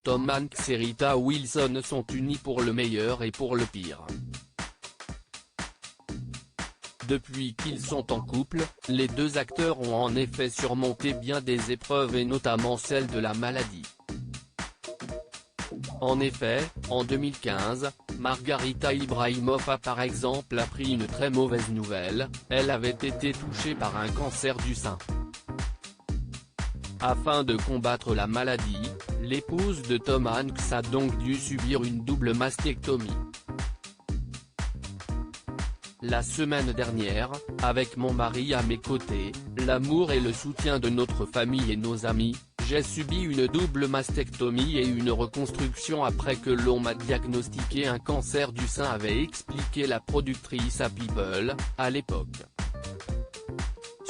Tom Hanks et Rita Wilson sont unis pour le meilleur et pour le pire. Depuis qu'ils sont en couple, les deux acteurs ont en effet surmonté bien des épreuves et notamment celle de la maladie. En effet, en 2015, Margarita Ibrahimov a par exemple appris une très mauvaise nouvelle, elle avait été touchée par un cancer du sein. Afin de combattre la maladie, l'épouse de Tom Hanks a donc dû subir une double mastectomie. La semaine dernière, avec mon mari à mes côtés, l'amour et le soutien de notre famille et nos amis, j'ai subi une double mastectomie et une reconstruction après que l'on m'a diagnostiqué un cancer du sein, avait expliqué la productrice à People, à l'époque.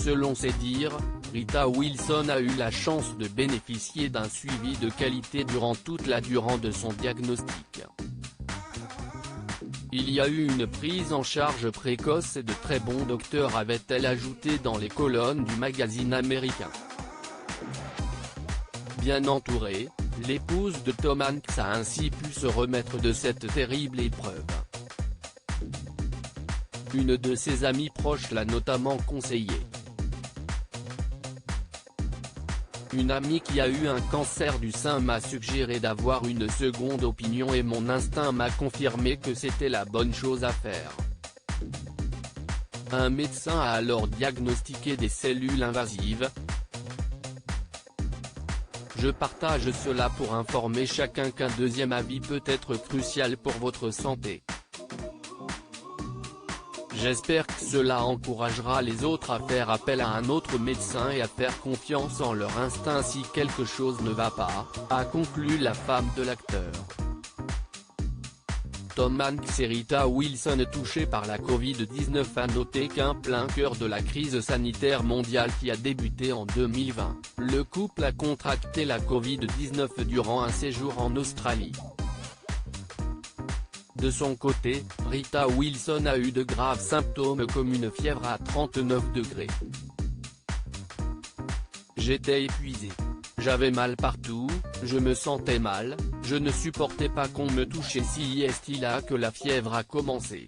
Selon ses dires, Rita Wilson a eu la chance de bénéficier d'un suivi de qualité durant toute la durée de son diagnostic. Il y a eu une prise en charge précoce et de très bons docteurs, avait-elle ajouté dans les colonnes du magazine américain. Bien entourée, l'épouse de Tom Hanks a ainsi pu se remettre de cette terrible épreuve. Une de ses amies proches l'a notamment conseillé. Une amie qui a eu un cancer du sein m'a suggéré d'avoir une seconde opinion et mon instinct m'a confirmé que c'était la bonne chose à faire. Un médecin a alors diagnostiqué des cellules invasives. Je partage cela pour informer chacun qu'un deuxième avis peut être crucial pour votre santé. J'espère que cela encouragera les autres à faire appel à un autre médecin et à faire confiance en leur instinct si quelque chose ne va pas, a conclu la femme de l'acteur. Tom Hanks et Rita Wilson touchés par la Covid-19. A noter qu'en plein cœur de la crise sanitaire mondiale qui a débuté en 2020, le couple a contracté la Covid-19 durant un séjour en Australie. De son côté, Rita Wilson a eu de graves symptômes comme une fièvre à 39 degrés. J'étais épuisé. J'avais mal partout, je me sentais mal, je ne supportais pas qu'on me touche et si est là que la fièvre a commencé.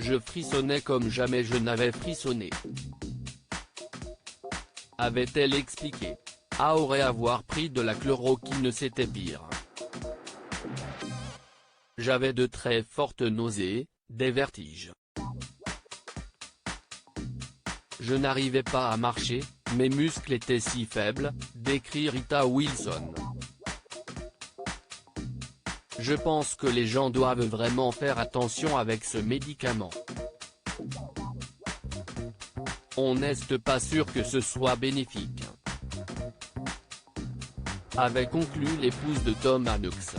Je frissonnais comme jamais je n'avais frissonné. Avait-elle expliqué. Aurait avoir pris de la chloroquine, c'était pire. J'avais de très fortes nausées, des vertiges. Je n'arrivais pas à marcher, mes muscles étaient si faibles, décrit Rita Wilson. Je pense que les gens doivent vraiment faire attention avec ce médicament. On n'est pas sûr que ce soit bénéfique, avait conclu l'épouse de Tom Hanks.